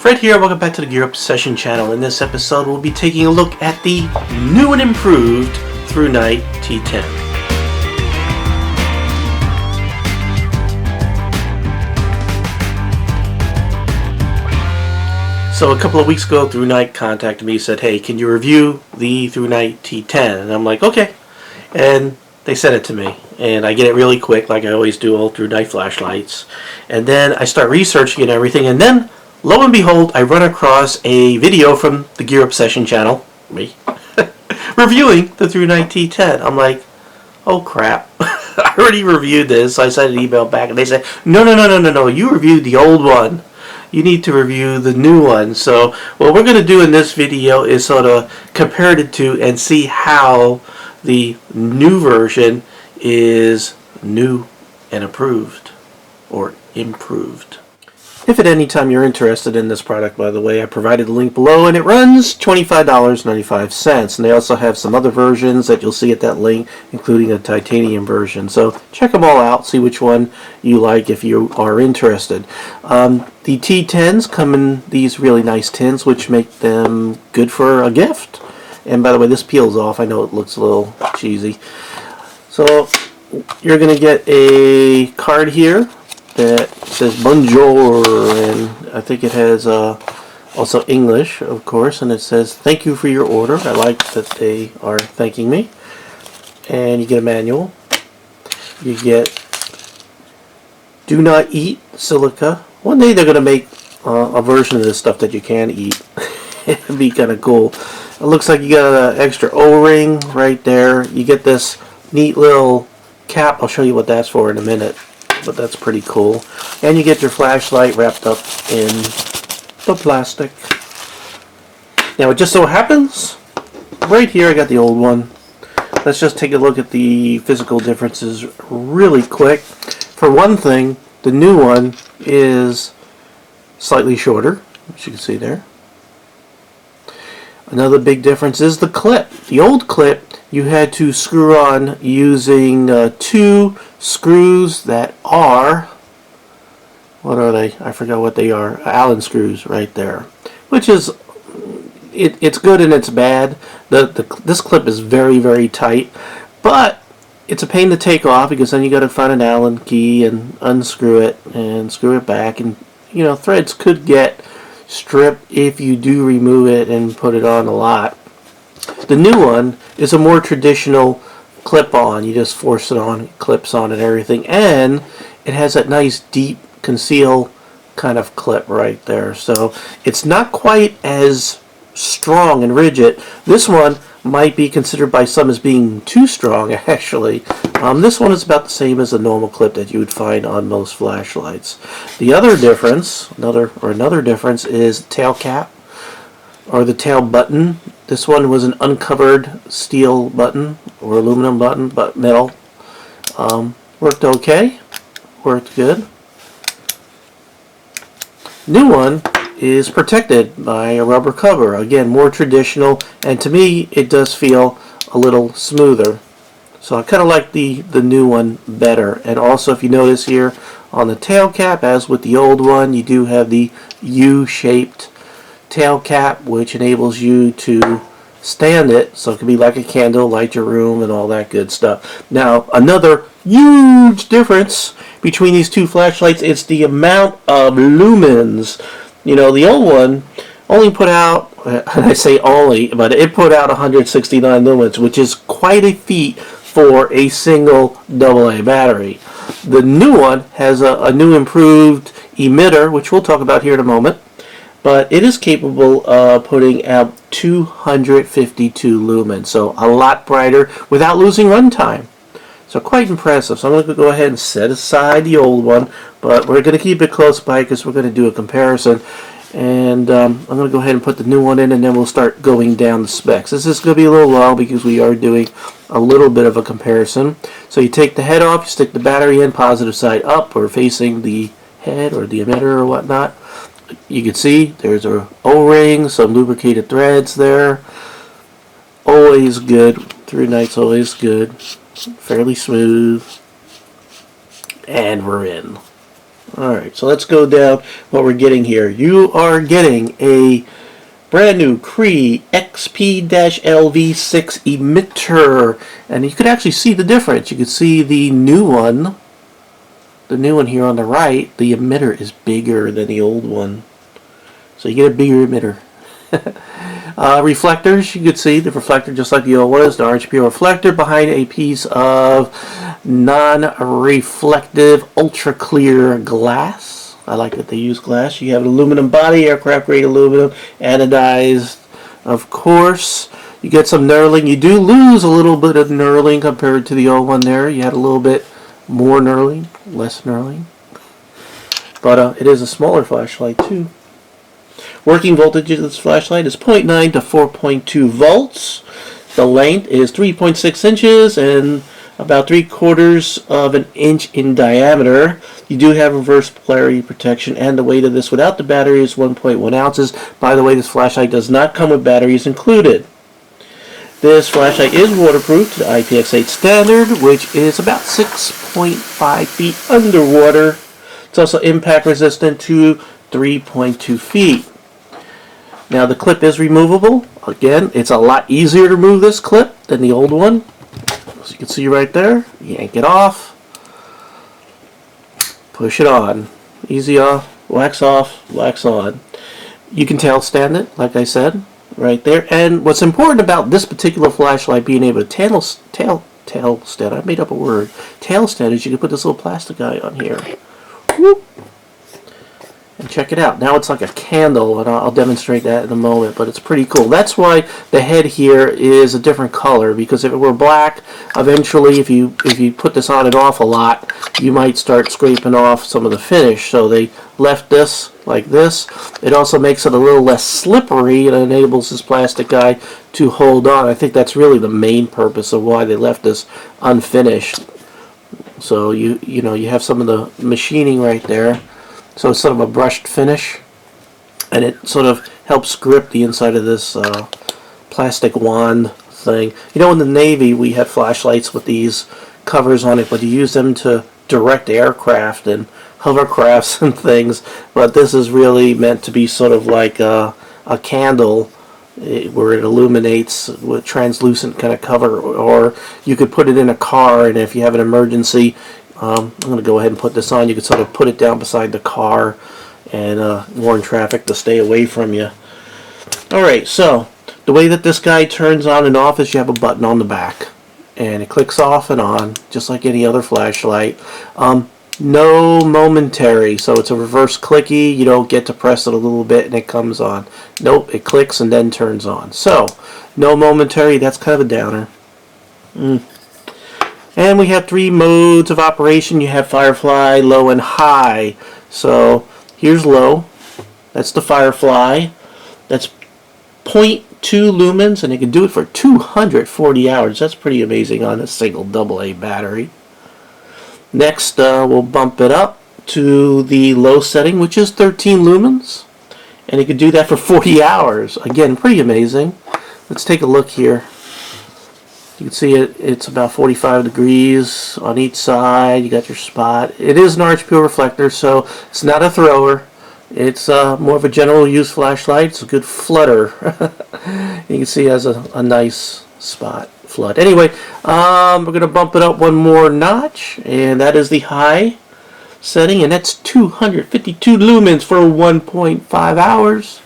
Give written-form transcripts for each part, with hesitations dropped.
Fred here, welcome back to the Gear Up Session channel. In this episode we'll be taking a look at the new and improved ThruNite T10. So a couple of weeks ago ThruNite contacted me, said, hey, can you review the ThruNite T10? And I'm like, okay. And they sent it to me. And I get it really quick, like I always do, all ThruNite flashlights. And then I start researching and everything, and then lo and behold, I run across a video from the Gear Up Session channel, me, reviewing the ThruNite T10. I'm like, oh crap, I already reviewed this. So I sent an email back and they said, no, you reviewed the old one. You need to review the new one. So what we're going to do in this video is sort of compare the two and see how the new version is new and improved, or improved. If at any time you're interested in this product, by the way, I provided a link below, and it runs $25.95. And they also have some other versions that you'll see at that link, including a titanium version. So check them all out, see which one you like if you are interested. The T10s come in these really nice tins, which make them good for a gift. And by the way, this peels off. I know it looks a little cheesy. So you're going to get a card here that says bonjour, and I think it has also English, of course, and it says thank you for your order. I like that they are thanking me. And you get a manual. You get do not eat silica. One day they're going to make a version of this stuff that you can eat. It'd be kind of cool. It looks like you got an extra O-ring right there. You get this neat little cap. I'll show you what that's for in a minute, but that's pretty cool. And you get your flashlight wrapped up in the plastic. Now it just so happens, right here I got the old one. Let's just take a look at the physical differences really quick. For one thing, the new one is slightly shorter, as you can see there. Another big difference is the clip. The old clip you had to screw on using two screws that are, what are they? I forgot what they are. Allen screws right there. Which is, it's good and it's bad. This clip is very, very tight. But it's a pain to take off because then you got to find an Allen key and unscrew it and screw it back. And, you know, threads could get stripped if you do remove it and put it on a lot. The new one is a more traditional clip-on. You just force it on, it clips on and everything, and it has that nice deep conceal kind of clip right there. So it's not quite as strong and rigid. This one might be considered by some as being too strong, actually. This one is about the same as a normal clip that you would find on most flashlights. The other difference, another difference, is tail cap, or the tail button. This one was an uncovered steel button or aluminum button, but metal. Worked okay, worked good. New one is protected by a rubber cover. Again, more traditional, and to me it does feel a little smoother. So I kind of like the new one better. And also, if you notice here on the tail cap, as with the old one, you do have the U-shaped tail cap, which enables you to stand it so it can be like a candle, light your room and all that good stuff. Now another huge difference between these two flashlights is the amount of lumens. You know, the old one only put out, and I say only, but it put out 169 lumens, which is quite a feat for a single AA battery. The new one has a new improved emitter, which we'll talk about here in a moment, but it is capable of putting out 252 lumens, so a lot brighter without losing runtime. So quite impressive. So I'm going to go ahead and set aside the old one, but we're going to keep it close by because we're going to do a comparison. And I'm going to go ahead and put the new one in, and then we'll start going down the specs. This is going to be a little while because we are doing a little bit of a comparison. So you take the head off, you stick the battery in, positive side up or facing the head or the emitter or whatnot. You can see there's a O-ring, some lubricated threads there. Always good. ThruNite's always good. Fairly smooth. And we're in. Alright, so let's go down what we're getting here. You are getting a brand new Cree XP-L V6 emitter, and you could actually see the difference. You could see the new one here on the right. The emitter is bigger than the old one, so you get a bigger emitter. Reflectors, you could see the reflector just like the old one is the RGB reflector behind a piece of non-reflective ultra clear glass. I like that they use glass. You have an aluminum body, aircraft grade aluminum, anodized, of course. You get some knurling. You do lose a little bit of knurling compared to the old one there. You had a little bit more knurling, less knurling. But it is a smaller flashlight too. Working voltage of this flashlight is 0.9 to 4.2 volts. The length is 3.6 inches and about 3/4 of an inch in diameter. You do have reverse polarity protection, and the weight of this without the battery is 1.1 ounces. By the way, this flashlight does not come with batteries included. This flashlight is waterproof to the IPX8 standard, which is about 6.5 feet underwater. It's also impact resistant to 3.2 feet. Now the clip is removable. Again, it's a lot easier to remove this clip than the old one. As you can see right there, yank it off, push it on. Easy off, wax on. You can tail stand it, like I said, right there. And what's important about this particular flashlight being able to tail stand, I made up a word, tail stand, is you can put this little plastic guy on here. Whoop. And check it out. Now it's like a candle, and I'll demonstrate that in a moment, but it's pretty cool. That's why the head here is a different color, because if it were black, eventually if you put this on and off a lot, you might start scraping off some of the finish. So they left this like this. It also makes it a little less slippery and enables this plastic guy to hold on. I think that's really the main purpose of why they left this unfinished. So you have some of the machining right there. So it's sort of a brushed finish, and it sort of helps grip the inside of this plastic wand thing. You know, in the Navy we had flashlights with these covers on it, but you use them to direct aircraft and hovercrafts and things. But this is really meant to be sort of like a candle, where it illuminates with translucent kind of cover, or you could put it in a car, and if you have an emergency, I'm going to go ahead and put this on. You can sort of put it down beside the car and warn traffic to stay away from you. Alright, so the way that this guy turns on and off is you have a button on the back, and it clicks off and on just like any other flashlight. No momentary, so it's a reverse clicky. You don't get to press it a little bit and it comes on. Nope, it clicks and then turns on. So no momentary, that's kind of a downer. And we have 3 modes of operation. You have Firefly, low, and high. So here's low. That's the Firefly. That's 0.2 lumens, and you can do it for 240 hours. That's pretty amazing on a single AA battery. Next, we'll bump it up to the low setting, which is 13 lumens. And you can do that for 40 hours. Again, pretty amazing. Let's take a look here. You can see it's about 45 degrees on each side. You got your spot. It is an RGB reflector, so it's not a thrower. It's more of a general use flashlight. It's a good flutter. You can see it has a nice spot flood. Anyway, we're going to bump it up one more notch, and that is the high setting, and that's 252 lumens for 1.5 hours.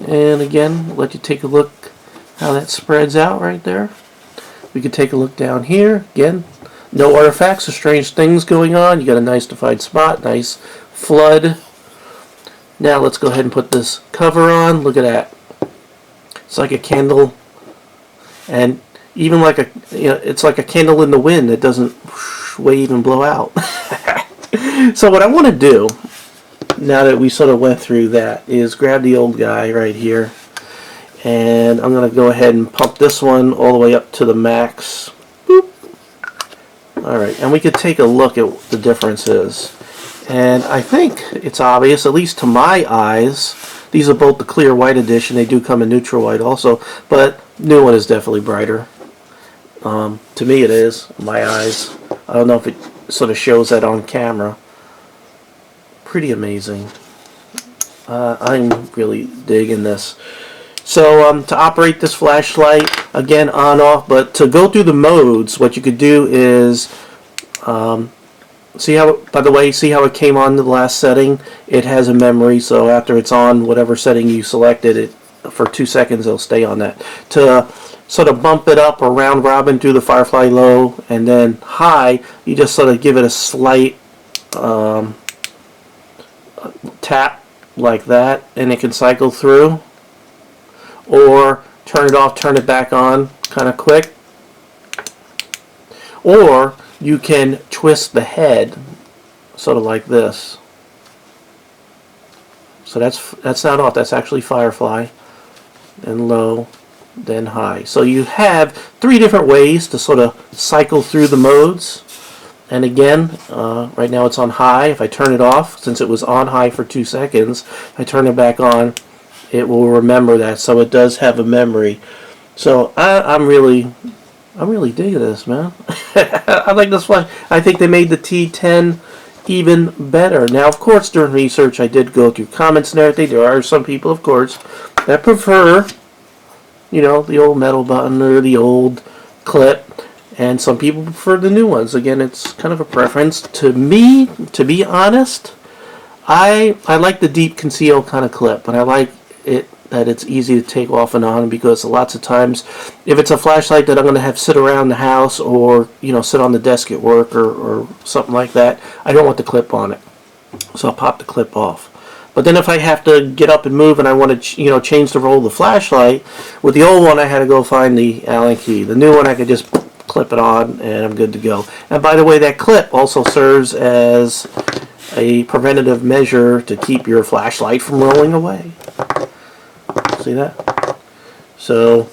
And again, we'll let you take a look how that spreads out right there. We could take a look down here. Again, no artifacts or strange things going on. You got a nice defined spot, nice flood. Now let's go ahead and put this cover on. Look at that. It's like a candle, and even like it's like a candle in the wind that doesn't wave and blow out. So what I want to do, now that we sort of went through that, is grab the old guy right here. And I'm going to go ahead and pump this one all the way up to the max. Boop. Alright, and we could take a look at what the difference is. And I think it's obvious, at least to my eyes. These are both the clear white edition. They do come in neutral white also, but new one is definitely brighter. To me it is, my eyes. I don't know if it sort of shows that on camera. pretty amazing. I'm really digging this. So to operate this flashlight, again on off, but to go through the modes, what you could do is, see how, by the way, see how it came on the last setting? It has a memory, so after it's on whatever setting you selected, it for 2 seconds it'll stay on that. To sort of bump it up or round robin through the Firefly low and then high, you just sort of give it a slight tap like that, and it can cycle through. Or turn it off, turn it back on kind of quick. Or you can twist the head sort of like this. So that's not off, that's actually Firefly. And low, then high. So you have 3 different ways to sort of cycle through the modes. And again, right now it's on high. If I turn it off, since it was on high for 2 seconds, if I turn it back on, it will remember that. So it does have a memory. So I'm really digging this, man. I like this one. I think they made the T10 even better. Now, of course, during research, I did go through comments and everything. There are some people, of course, that prefer, you know, the old metal button or the old clip. And some people prefer the new ones. Again, it's kind of a preference. To me, to be honest, I like the deep conceal kind of clip, but I like it that it's easy to take off and on, because lots of times if it's a flashlight that I'm going to have sit around the house or, you know, sit on the desk at work or something like that, I don't want the clip on it. So I'll pop the clip off. But then if I have to get up and move and I want to, you know, change the role of the flashlight, with the old one I had to go find the Allen key. The new one I could just clip it on and I'm good to go. And by the way, that clip also serves as a preventative measure to keep your flashlight from rolling away. See that? So,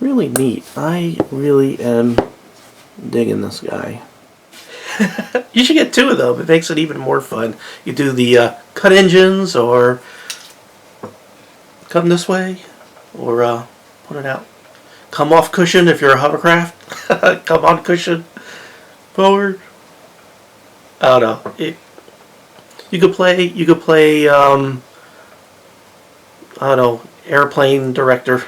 really neat. I really am digging this guy. You should get 2 of them. It makes it even more fun. You do the cut engines, or come this way, or put it out. Come off cushion if you're a hovercraft. Come on cushion. Forward. I don't know. You could play. I don't know, airplane director.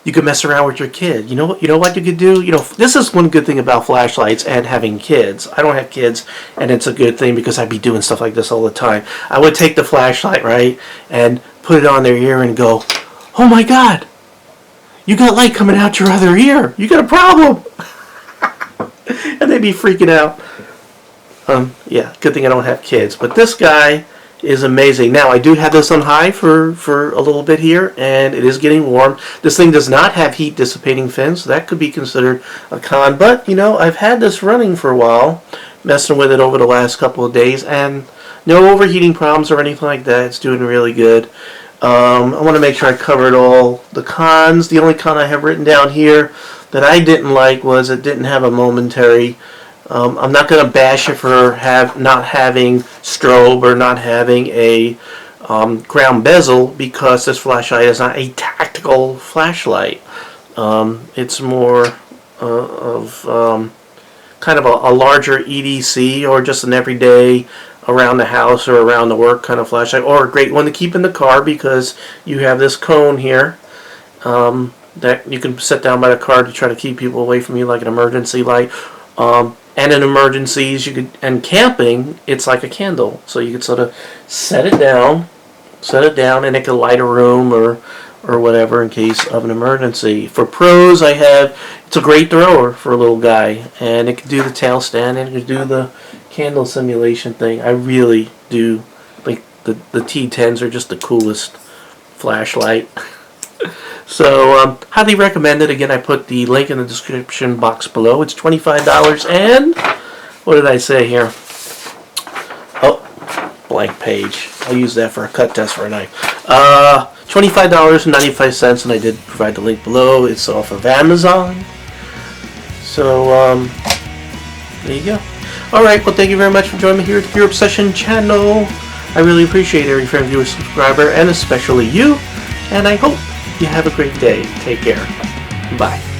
You could mess around with your kid. You know what you could do? You know, this is one good thing about flashlights and having kids. I don't have kids, and it's a good thing because I'd be doing stuff like this all the time. I would take the flashlight, right, and put it on their ear and go, "Oh my God, you got light coming out your other ear. You got a problem." And they'd be freaking out. Yeah, good thing I don't have kids. But this guy is amazing. Now, I do have this on high for a little bit here, and it is getting warm. This thing does not have heat dissipating fins, so that could be considered a con. But, you know, I've had this running for a while, messing with it over the last couple of days, and no overheating problems or anything like that. It's doing really good. I want to make sure I covered all the cons. The only con I have written down here that I didn't like was it didn't have a momentary. I'm not going to bash it for not having strobe or not having a ground bezel, because this flashlight is not a tactical flashlight. It's more of kind of a larger EDC, or just an everyday around the house or around the work kind of flashlight, or a great one to keep in the car, because you have this cone here that you can set down by the car to try to keep people away from you, like an emergency light. And in emergencies, and camping, it's like a candle. So you could sort of set it down, and it can light a room or whatever in case of an emergency. For pros, it's a great thrower for a little guy, and it can do the tail stand, and it can do the candle simulation thing. I really do think the T10s are just the coolest flashlight. So, highly recommend it. Again, I put the link in the description box below. It's $25, and what did I say here? Oh, blank page. I'll use that for a cut test for a knife. $25.95, and I did provide the link below. It's off of Amazon. So, there you go. Alright, well, thank you very much for joining me here at the Pure Obsession channel. I really appreciate every friend, viewer, subscriber, and especially you. And I hope you have a great day. Take care. Bye.